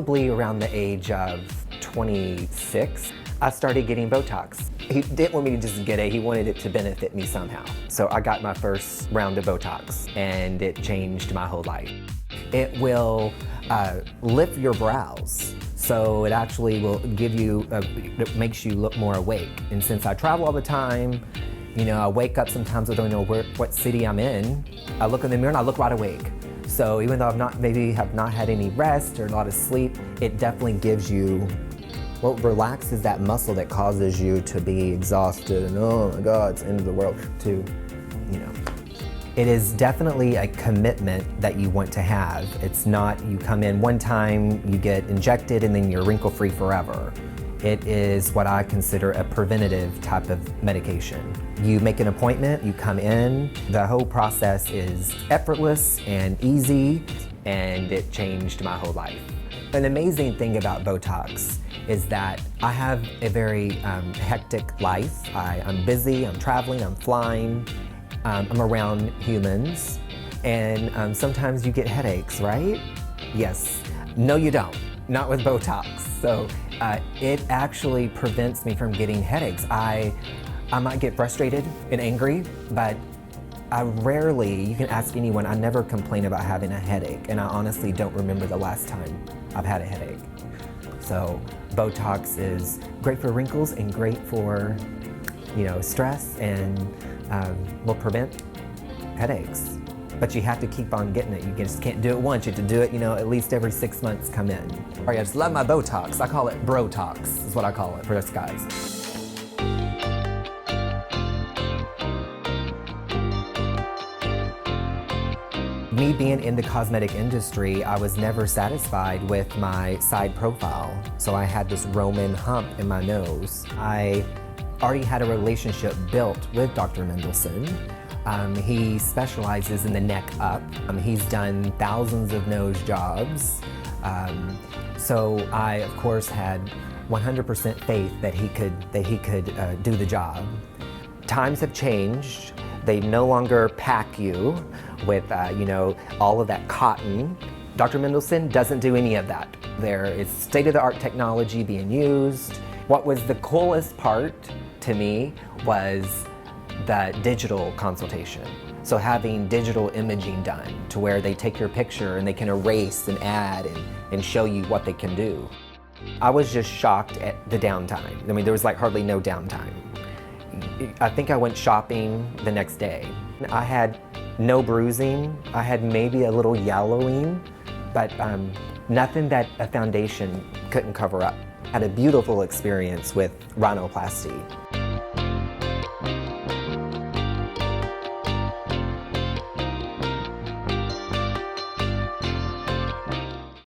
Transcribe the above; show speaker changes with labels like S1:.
S1: probably around the age of 26, I started getting Botox. He didn't want me to just get it, he wanted it to benefit me somehow. So I got my first round of Botox and it changed my whole life. It will lift your brows. So it actually will give you, it makes you look more awake. And since I travel all the time, you know, I wake up sometimes I don't know what city I'm in. I look in the mirror and I look right awake. So even though have not had any rest or a lot of sleep, it definitely gives you, well, relaxes that muscle that causes you to be exhausted and oh my God, it's the end of the world to, you know. It is definitely a commitment that you want to have. It's not you come in one time, you get injected and then you're wrinkle-free forever. It is what I consider a preventative type of medication. You make an appointment, you come in, the whole process is effortless and easy, and it changed my whole life. An amazing thing about Botox is that I have a very hectic life. I'm busy, I'm traveling, I'm flying, I'm around humans, and sometimes you get headaches, right? Yes. No, you don't. Not with Botox. So it actually prevents me from getting headaches. I might get frustrated and angry, but I rarely, you can ask anyone, I never complain about having a headache, and I honestly don't remember the last time I've had a headache. So Botox is great for wrinkles and great for, you know, stress, and will prevent headaches. But you have to keep on getting it. You just can't do it once. You have to do it, you know, at least every 6 months come in. All right, I just love my Botox. I call it Bro-tox, is what I call it for us guys. Me being in the cosmetic industry, I was never satisfied with my side profile. So I had this Roman hump in my nose. I already had a relationship built with Dr. Mendelsohn. He specializes in the neck up. He's done thousands of nose jobs. So I, of course, had 100% faith that he could do the job. Times have changed. They no longer pack you with, you know, all of that cotton. Dr. Mendelsohn doesn't do any of that. There is state-of-the-art technology being used. What was the coolest part to me was the digital consultation. So having digital imaging done to where they take your picture and they can erase and add and show you what they can do. I was just shocked at the downtime. I mean, there was like hardly no downtime. I think I went shopping the next day. I had no bruising. I had maybe a little yellowing, but nothing that a foundation couldn't cover up. I had a beautiful experience with rhinoplasty.